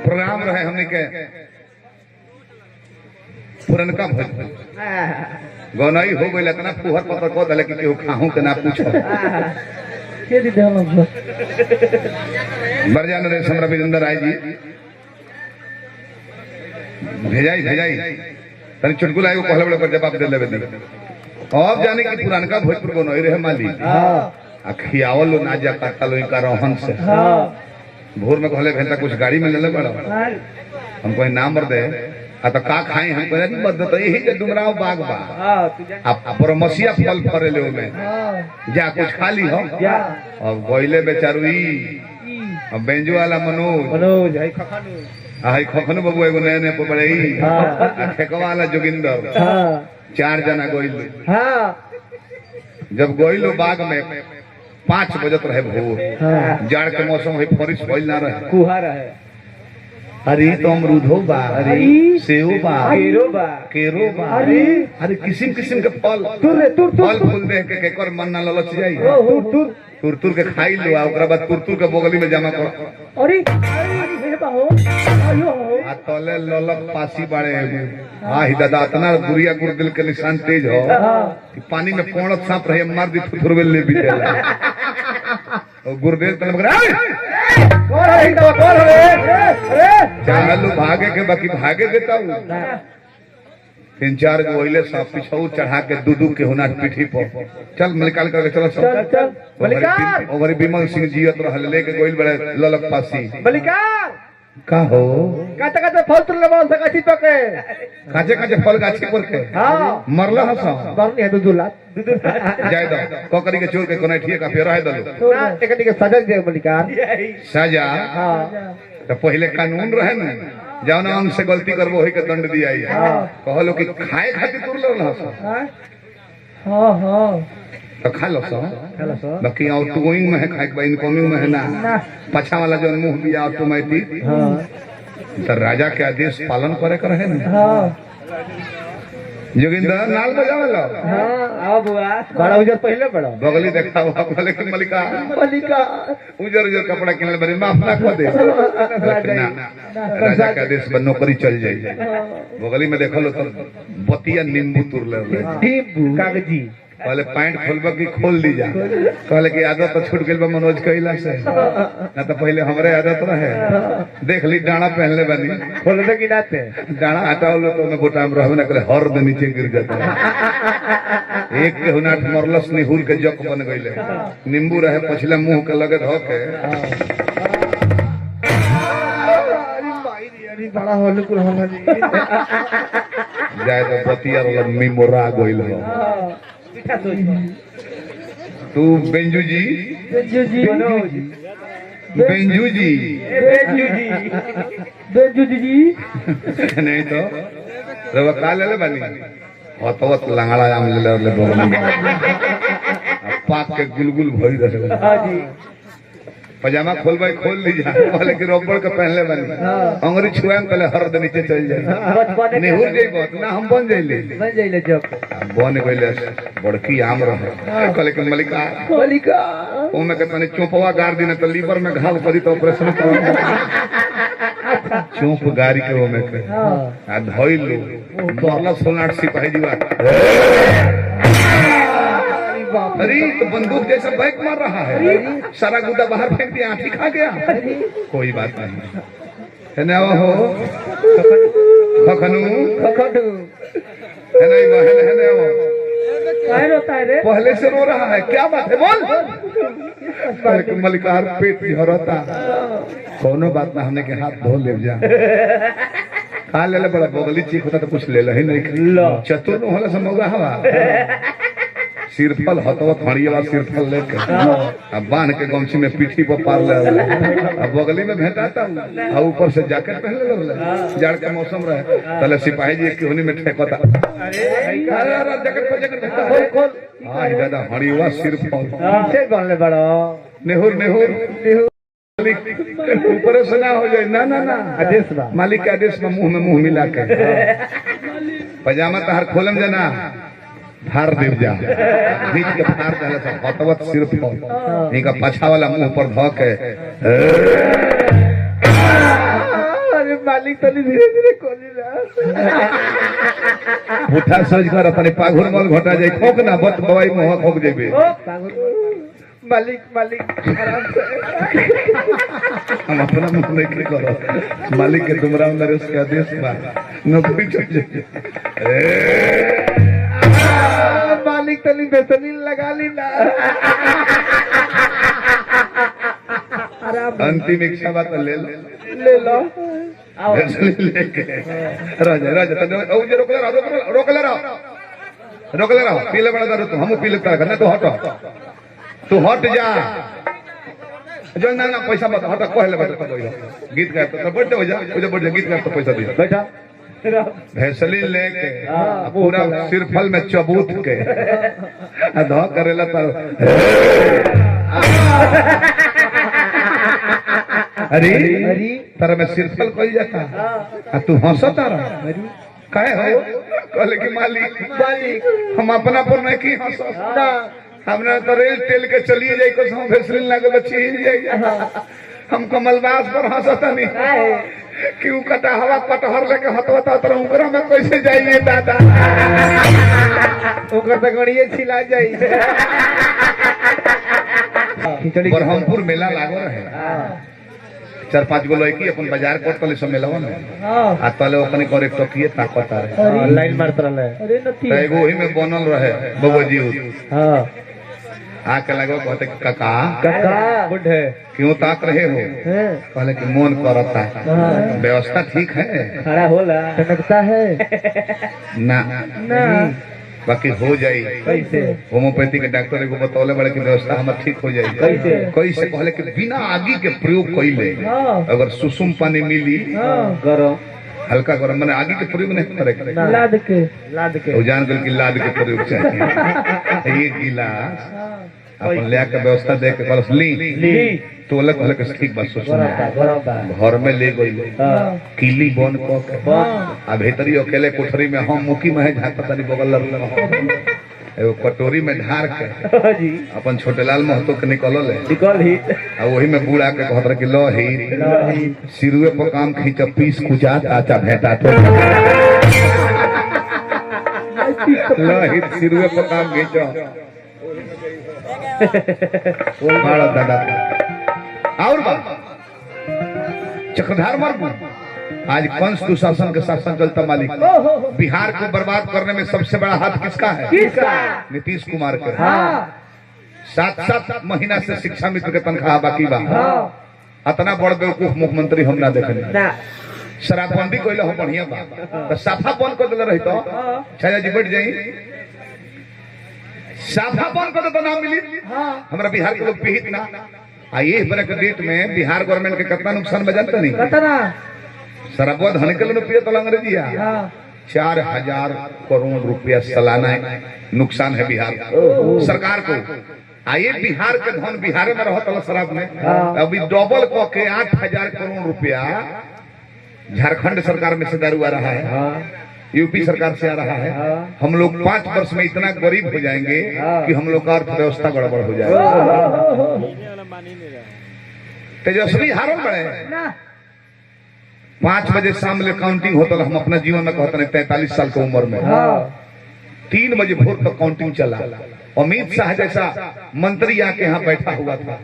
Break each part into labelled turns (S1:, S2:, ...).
S1: Programme रहे हमने के पुरनका भोजपुरी गौनई हो गई इतना फुहर पत्र को दले कि केहू खाहू के ना पूछो बरजा नरेश हमरा विजेंद्र राय जी भेजाई तनी चुटकुला एगो पहले बड़े पर जवाब दे लेबे दी अब जाने कि पुरानका भोजपुर गौनई रहे माली आ खियावल ना जा काटा लो इनका रोहन से भोर में कहले भेंटा कुछ गाड़ी में ले ले बड़ा हम कोई नाम दे आ तो का खाई हम कहले नहीं बद तो यही के डुमराव बाग बा अब परमसिया फल फरेले ओमे जा कुछ खा ली हो अब गोइले बेचारू ई अब बेंजू वाला मनोज हाई खखनु बाबू एगो नए नए पड़े ई आ ठेकवा वाला जोगिंदर 4 जना गोइल जब गोइलो बाग में 5 बजत रहे भोर जाड़ के मौसम है बारिश भइल ना रहे
S2: कुहा रहे
S1: अरे तो अमरूदो बा अरे सेव बा केरो बा अरे किस्म किस्म के फल फल फूल देख के केकर मन ना ललच जाई तुर के खाई लो आ ओकरा बाद तुर के बगली में जमा कर
S2: अरे हे बाहो आयो
S1: आ तले ललक पासी बाड़े आ ही दादा इतना गुरिया गुर दिल के निशान तेज हो कि पानी में पौड़त सांप रहे मार दी थुरवेल ले भी देला और गुरदेव तले मगर कौन है तो कौन है अरे चालू भागे के बाकी भागे देता हूं 3-4 गोइले सांप पिछौ चढ़ा के दूधू के हुना पीठी पर चल मलिकाल करके चलो
S2: चल मलिकार
S1: ओवरी विमल सिंह जीवत रहल लेके गोइल बड़े ललक पासी
S2: मलिकार
S1: का हो
S2: काटे फल तुल लेबो सकाची तो के
S1: काचे फल गाछी पर के
S2: हां
S1: मरला हसा
S2: बरनी है दूधुला
S1: जाय दो कोकरी के चोर के कोने ठिए का फेर रह दलो
S2: ना एकनी के सजा दे मलिकार
S1: सजा
S2: हां
S1: तो पहले कानून रहे ना जौन अंग से गलती करबो होई के दंड दिया कहलो कि खाए खातिर तुरल हसा
S2: हां हां
S1: तो खा लो सो बाकी आउटगोइंग में है खाए के इनकमिंग में है ना पछा वाला जो मुंह दिया ऑटोमेटिक तो राजा के आदेश पालन करे कर है ना जोगिंदर नाल बजावे लो
S2: हां आओ बुआ बड़ा उजर पहले बड़ा
S1: बगली देखा बोले कि मलिका उजर कपड़ा किनले बरी माफ ना कर दे राजा के आदेश पर नौकरी चल जाई बगली में देखलो तो बतिया नींबू तुर ले
S2: नींबू कागजी
S1: पहले पैंट खोलबा की खोल दी जा कहले कि आदत तो छूट गेल बा मनोज कइला से ना तो पहले हमरे आदत रहे देख ली डाना पहनले बनी
S2: खोलने की नाते
S1: डाना हटाओ तो मैं बोटाम रहबे ना करे हर दे नीचे गिर जाता एक के हुनाट मरलस निहुर के जक बन गइले नींबू रहे पछले मुंह के लगे धो के
S2: अरे बड़ा होल कुल होला जी
S1: जाय तो बतिया लम्मी मोरा गइल हो तू बेंजू जी
S2: मनोज
S1: बेंजू जी नहीं तो रवा का ले बनी हतवत लंगड़ा आम ले बगल पाक के गुलगुल भरी रहे
S2: हां जी
S1: पजामा खोलबाई खोल ली जा पहले कि रबड़ के पहनले बनी अंगरी छुआम पहले हर दे नीचे चल जाए नेहुर जइबो ना हम बन जाइले
S2: जब
S1: बन गइले बड़की आम रहे कहले कि मलिका ओमे के तने चोपवा गाड़ दी ना तो लीवर में घाव करी तो ऑपरेशन करो चोप गाड़ी के ओमे के आ धइल लो मरला सोनाट सिपाही जीवा अरे तो बंदूक जैसा बैक मार रहा है सारा गुदा बाहर फेंक दिया आंखी खा गया कोई बात नहीं है ना वो खखनू है नहीं वो है ना वो
S2: काय रोता है रे
S1: पहले से रो रहा है क्या बात है बोल मलिकार पेट झरता कोनो बात ना हमने के हाथ धो ले जा खा ले बड़ा बगली चीख होता तो कुछ ले ही नहीं चतुर न होला समोगा हवा सिरफल हतवत हड़िया सिरफल लेके अब बांध के गमछी में पीठी पर पार ले अब बगली में भेंटाता और ऊपर से जैकेट पहन ले जाड़ का मौसम रहे तले सिपाही जी के होनी में ठेकता अरे जैकेट पर खोल हां दादा हड़िया सिरफल
S2: से बनले बड़ा
S1: नेहुर ऊपर से ना हो जाए ना
S2: आदेश बा
S1: मालिक के आदेश में मुंह मिला के पजामा तहार खोलम जाना फार देव जा बीच के फार दहले से हतवत सिर पर इनका पछा वाला मुंह पर ध के
S2: मालिक तनी धीरे धीरे खोली ना
S1: उठा सोच कर अपने पाघुर मल घटा जाए खोक ना बत बवाई मुंह खोक जेबे
S2: मालिक मालिक आराम से
S1: हम अपना मुंह नहीं करो मालिक के तुमरा अंदर उसके आदेश बा नौकरी चल जाए
S2: मालिक तनी बेसनीन लगा ली ना आराम
S1: अंतिम इच्छा बात ले लो
S2: ले लो
S1: बेसनीन लेके राजा राजा तने ओ जे रोकले रहो पीले बड़ा दारू तू हम पी लेता करना तो हट तू हट जा जो ना ना पैसा मत हट कहले बात गीत गाय तो बढ़ जा गीत गाय तो पैसा दे
S2: बैठा
S1: भैसलीन लेके पूरा सिरफल में चबूत के अधा करेला तो अरे तारा में सिरफल कही जाता तू हंसता रहा काहे हो कहले कि मालिक हम अपना पर नहीं की हंसो हमने तो रेल टेल के चलिए जाए कुछ हम भैसलीन लागे बच्ची जाए हम कमलबास पर हंसता नहीं क्यों कटा हवा कटहर लेके हतवता तर उकरा में कैसे जाइए दादा
S2: ओकर त गणिए छिला जाई
S1: ब्रह्मपुर मेला लागो रहे 4-5 गो लड़की अपन बाजार कोट तले सब मेलावा में आ तले ओकने करे टकिए ताकत रहे
S2: लाइन मारत रहले अरे नती
S1: एगो ओही में बनल रहे बबूजी
S2: हां
S1: आके लगो कहते काका
S2: काका बुढ़े
S1: क्यों ताक रहे हो कहले कि मन करता व्यवस्था ठीक है
S2: खड़ा होला टनकता है
S1: ना
S2: ना
S1: बाकी हो जाई
S2: कैसे
S1: होम्योपैथी के डॉक्टर एगो बतौले बड़े की व्यवस्था हमर ठीक हो जाई कैसे कहले कि बिना आगी के प्रयोग कइले अगर सुसुम पानी मिली
S2: गरम
S1: हल्का गरम माने आगी के प्रयोग नहीं करे
S2: लाद के वो
S1: जान गल की लाद के प्रयोग चाहिए एक गिलास अपन ले के व्यवस्था दे के कलस ली तो अलग अलग ठीक बात सोचना घर में ले गई किली बन क के आ भीतरी अकेले कोठरी में हम मुखी में झाका तनी बगल लग एगो कटोरी में ढार के
S2: जी
S1: अपन छोटे लाल महतो के निकल
S2: ही
S1: आ वही में बूढ़ा के कहत रहे कि लो ही सिरुए पर काम खींच पीस कुचा चाचा भेटा तो लो ही सिरुए पर काम खींच बड़ा दादा और बात चक्रधार मर्ग आज कंस दुशासन के शासन चलता मालिक बिहार को बर्बाद करने में सबसे बड़ा हाथ किसका है नीतीश कुमार का 7 महीना से शिक्षा मित्र के तनख्वाह बाकी बा इतना बड़ बेवकूफ मुख्यमंत्री हम ना देखने शराबबंदी कोइला हो बढ़िया बा तो साफा बंद कर देले रही तो छाया जी बैठ जाई साफा बंद कर तो ना मिली हमरा बिहार के लोग पीहित ना आ ये बरक डेट में बिहार गवर्नमेंट के कितना नुकसान बजाता नहीं
S2: कितना
S1: शराब धन के लिए पिए तो अंग्रेजिया 4,000 करोड़ रुपया सालाना नुकसान है बिहार सरकार को आइए बिहार के धन बिहार में रहता शराब में अभी डबल क के 8,000 करोड़ रुपया झारखंड सरकार में से दारू आ रहा है यूपी सरकार से आ रहा है हम लोग 5 वर्ष में इतना गरीब हो जाएंगे कि हम लोग का अर्थव्यवस्था गड़बड़ हो जाएगा तेजस्वी हारों बड़े 5 बजे शाम ले काउंटिंग होता हम अपना जीवन में कहते 43 साल की उम्र में 3 बजे भोर तक काउंटिंग चला। अमित शाह जैसा मंत्री आके यहाँ बैठा हुआ था,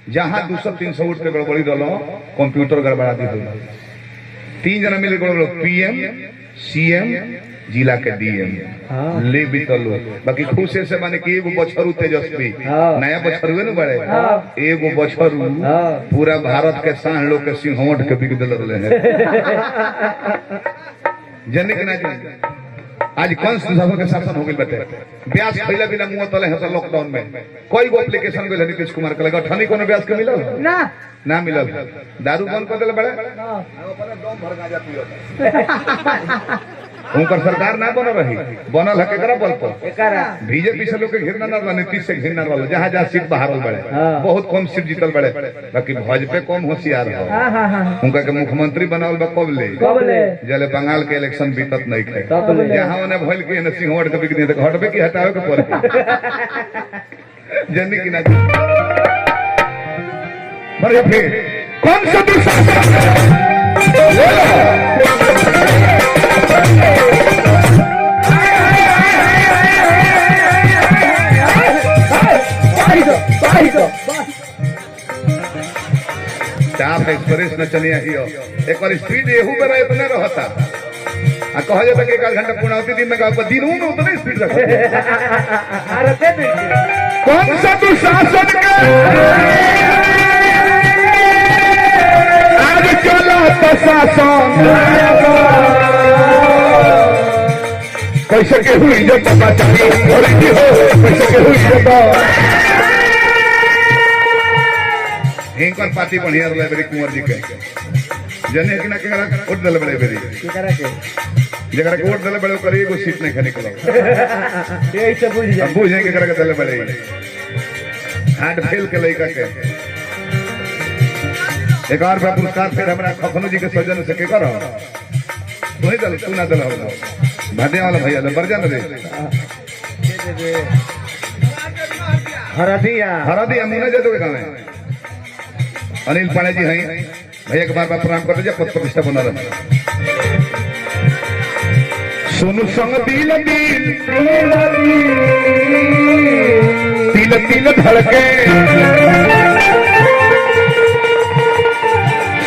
S1: जहाँ 200-300 वोट के गड़बड़ी रहा कंप्यूटर गड़बड़ा दी 3 जना मिले गड़बड़ पीएम सीएम जिला के डीएम ले बीतलो बाकी खुश से माने कि एगो बछरू तेजस्वी नया बछरू न बड़े एगो बछरू पूरा भारत के सांड लोग के सिंहौट के बिक दिल रहे हैं जने के ना आज कंस दुशासन के शासन हो गई बते ब्याज पहले बिना मुंह तले है लॉकडाउन में कोई गो एप्लीकेशन गइल नीतीश कुमार के लगा ठनी कोनो ब्याज के मिलल ना मिलल दारू बंद कर देले बड़े अपने दम भर गांजा पियो उनकर सरकार ना बनल रही बनल है केकरा बल पर बीजेपी से लोग के घिरना ना रहा नीतीश से घिरना रहा जहाँ जहाँ सीट बहारल बड़े बहुत कम सीट जीतल बड़े बाकी भाजपा कम होशियार है उनका के मुख्यमंत्री बनावल बा कब ले जले बंगाल के इलेक्शन बीतत नहीं खे जहाँ उन्हें भइल के सिंहवाड़ के बिक दिए तो हटबे की हटावे के पड़े जनी की ना बढ़िया फिर कौन सा एक्सप्रेस न चलिए हियो एक और स्पीड एहू बेरा इतना रहता आ कहा जाता कि 1 घंटा पूर्णावती दिन में गाँव का दिन में उतना स्पीड रखा
S2: अरे दे दे
S1: कौन सा दुशासन का आज चला प्रशासन कैसे के हुई इज्जत बचाई और की हो कैसे के हुई इज्जत हिंकर पार्टी बढ़िया रहे मेरे कुंवर जी के जने कि ना के वोट दल बड़े मेरी
S2: केकरा के
S1: जगह के वोट दल बड़े करी एगो सीट नहीं खाने निकलो
S2: यही से बुझ जा
S1: अब बुझे के करा के दल बड़े हाथ फेल के लइका के एक और बड़ा पुरस्कार फिर हमरा खखनो जी के सौजन्य से के करो तू ही दल तू ना दल हो भादे वाला भैया ले बरजा न दे हरदिया मुना जादू के गाँव है अनिल पांडे जी हैं भैया के बार बार प्रणाम करते जा पद प्रतिष्ठा बना रहे सोनू संग दिल दिल तिल तिल धड़के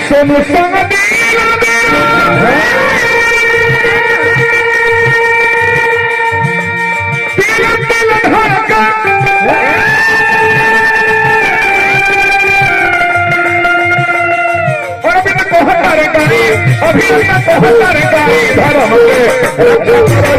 S1: सोनू संग दिल तिल तिल धड़के अभी धर्म के